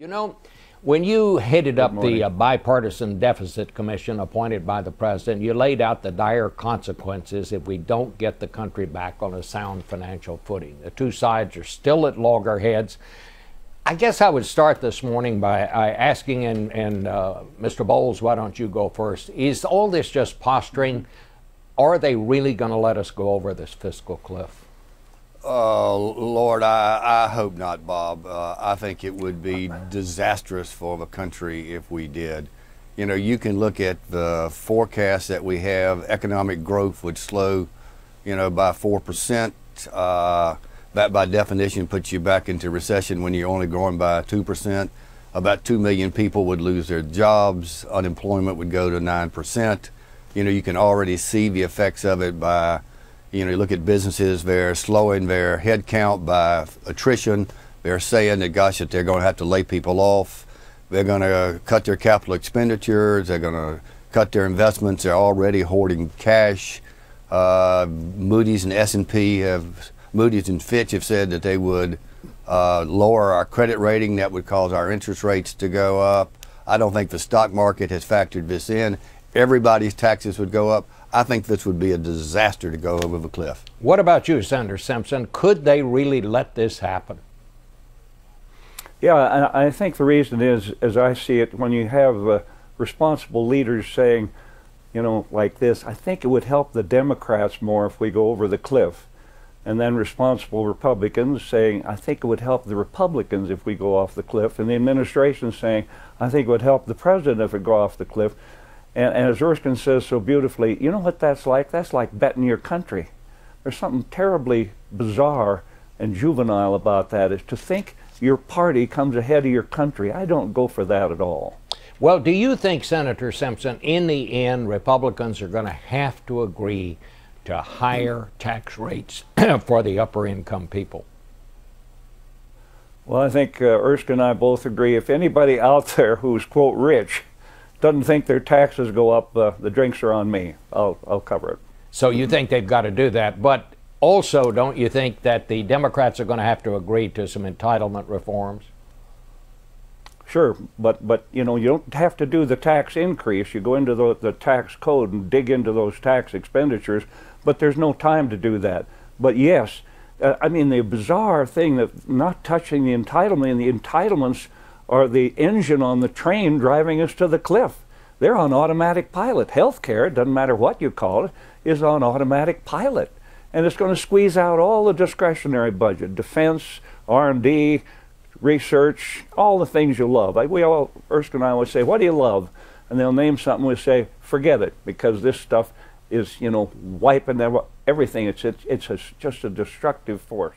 You know, when you headed up the bipartisan deficit commission appointed by the president, you laid out the dire consequences if we don't get the country back on a sound financial footing. The two sides are still at loggerheads. I guess I would start this morning by asking, and Mr. Bowles, why don't you go first? Is all this just posturing? Are they really going to let us go over this fiscal cliff? Lord, I hope not, Bob. I think it would be disastrous for the country if we did. You know, you can look at the forecast that we have. Economic growth would slow, by 4%. That by definition puts you back into recession when you're only growing by 2%. About 2 million people would lose their jobs. Unemployment would go to 9%. You can already see the effects of it by, you look at businesses, they're slowing their head count by attrition. They're saying that, gosh, that they're going to have to lay people off. They're going to cut their capital expenditures. They're going to cut their investments. They're already hoarding cash. Moody's and S&P Moody's and Fitch have said that they would lower our credit rating. That would cause our interest rates to go up. I don't think the stock market has factored this in. Everybody's taxes would go up. I think this would be a disaster to go over the cliff. What about you, Senator Simpson? Could they really let this happen? Yeah, I think the reason is, as I see it, when you have responsible leaders saying, like this, I think it would help the Democrats more if we go over the cliff. And then responsible Republicans saying, I think it would help the Republicans if we go off the cliff. And the administration saying, I think it would help the president if we go off the cliff. And as Erskine says so beautifully, you know what that's like? That's like betting your country. There's something terribly bizarre and juvenile about that, is to think your party comes ahead of your country. I don't go for that at all. Well, do you think, Senator Simpson, in the end, Republicans are going to have to agree to higher tax rates for the upper income people? Well, I think Erskine and I both agree. If anybody out there who's, quote, rich, doesn't think their taxes go up, the drinks are on me. I'll cover it. So you think they've got to do that, but also don't you think that the Democrats are going to have to agree to some entitlement reforms? Sure, but you don't have to do the tax increase. You go into the tax code and dig into those tax expenditures, but there's no time to do that. But yes, I mean, the bizarre thing that not touching the entitlement, and the entitlements are the engine on the train driving us to the cliff. They're on automatic pilot. Healthcare, it doesn't matter what you call it, is on automatic pilot. And it's going to squeeze out all the discretionary budget, defense, R&D, research, all the things you love. Like Erskine and I would say, what do you love? And they'll name something, we say, forget it, because this stuff is, wiping everything. It's just a destructive force.